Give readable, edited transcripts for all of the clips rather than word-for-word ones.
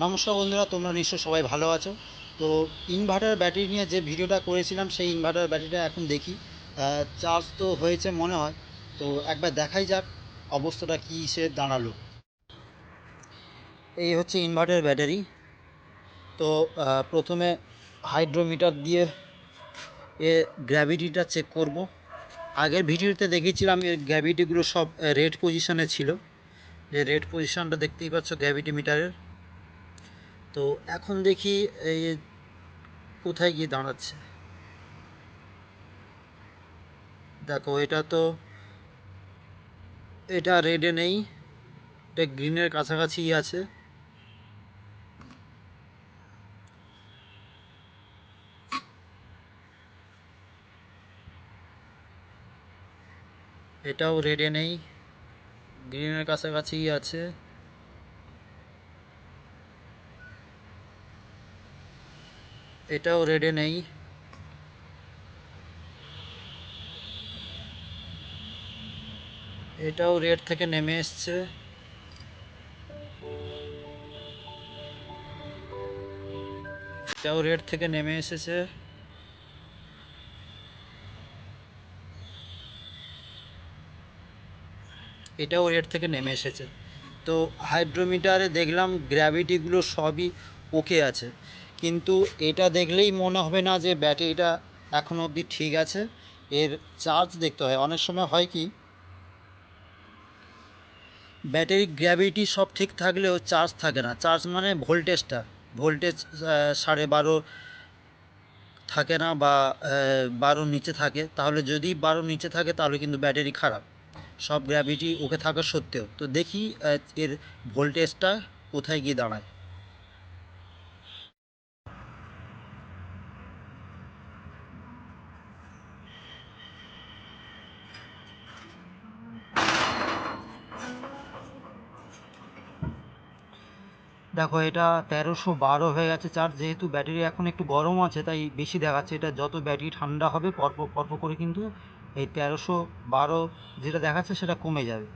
নমস্কার বন্ধুরা, তোমরা নিশ্চয় সবাই ভালো আছো। তো ইনভার্টার ব্যাটারি নিয়ে যে ভিডিওটা করেছিলাম সেই ইনভার্টার ব্যাটারিটা এখন দেখি চার্জ তো হয়েছে মনে হয়। তো একবার দেখাই যাক অবস্থাটা কী সে দাঁড়ালো। এই হচ্ছে ইনভার্টার ব্যাটারি। তো প্রথমে হাইড্রোমিটার দিয়ে গ্র্যাভিটিটা চেক করব। আগের ভিডিওতে দেখেছিলাম এর গ্র্যাভিটিগুলো সব রেড পজিশনে ছিল, যে রেড পজিশনটা দেখতেই পাচ্ছ গ্র্যাভিটি মিটারের। তো এখন দেখি এই কোথায় গিয়ে দাঁড়াচ্ছে। দেখো, এটা রেডে নেই, এটা গ্রিনের কাছাকাছি আছে। এটাও রেডে নেই, গ্রিনের কাছাকাছি আছে। এটাও রেডে নেই। এটাও রেড থেকে নেমে এসছে। এটাও রেড থেকে নেমে এসেছে। এটাও রেড থেকে নেমে এসেছে। তো হাইড্রোমিটারে দেখলাম গ্র্যাভিটিগুলো সবই ওকে আছে, কিন্তু এটা দেখলেই মনে হবে না যে ব্যাটারিটা এখনো অবধি ঠিক আছে। এর চার্জ দেখতে হয়। অনেক সময় হয় কি, ব্যাটারি গ্র্যাভিটি সব ঠিক থাকলেও চার্জ থাকে না। চার্জ মানে ভোল্টেজ 12.5 থাকে না, বা 12 নিচে থাকে। তাহলে যদি 12 নিচে থাকে তাহলে কিন্তু ব্যাটারি খারাপ, সব গ্র্যাভিটি ওকে থাকা সত্ত্বেও। তো দেখি এর ভোল্টেজটা কোথায় গিয়ে দাঁড়ায়। দেখো, এটা 1312 হয়ে গেছে চার্জ। যেহেতু ব্যাটারি এখন একটু গরম আছে তাই বেশি দেখাচ্ছে। এটা যত ব্যাটারি ঠান্ডা হবে পরপর পরপর করে কিন্তু এই 1312 যেটা দেখাচ্ছে সেটা কমে যাবে।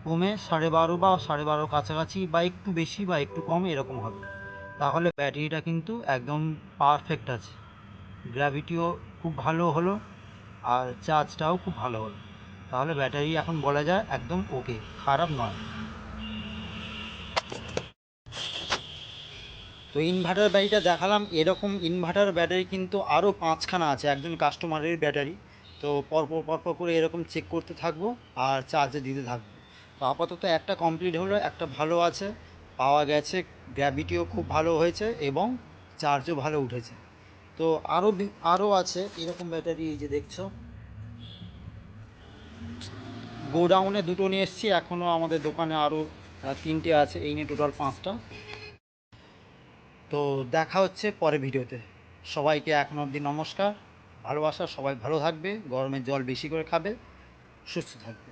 কমে 12.5 বা 12.5 কাছাকাছি, বা একটু বেশি বা একটু কম এরকম হবে। তাহলে ব্যাটারিটা কিন্তু একদম পারফেক্ট আছে। গ্র্যাভিটিও খুব ভালো হলো, আর চার্জটাও খুব ভালো হলো। তাহলে ব্যাটারি এখন বলা যায় একদম ওকে, খারাপ নয়। তো ইনভার্টার ব্যাটারিটা দেখালাম। এরকম ইনভার্টার ব্যাটারি কিন্তু আরও 5খানা আছে একজন কাস্টমারের ব্যাটারি। তো পরপর পরপর করে এরকম চেক করতে থাকবো আর চার্জে দিতে থাকবো। তো আপাতত একটা কমপ্লিট হলো, একটা ভালো আছে, পাওয়া গেছে, গ্র্যাভিটিও খুব ভালো হয়েছে এবং চার্জও ভালো উঠেছে। তো আরও আছে এরকম ব্যাটারি, এই যে দেখছো। গোডাউনে দুটো নিয়ে এসেছি, এখনও আমাদের দোকানে আরও 3টে আছে, এই নিয়ে টোটাল 5টা। তো দেখা হচ্ছে পরের ভিডিওতে। সবাইকে এখন অবধি নমস্কার, ভালোবাসা। সবাই ভালো থাকবে, গরমের জল বেশি করে খাবে, সুস্থ থাকবে।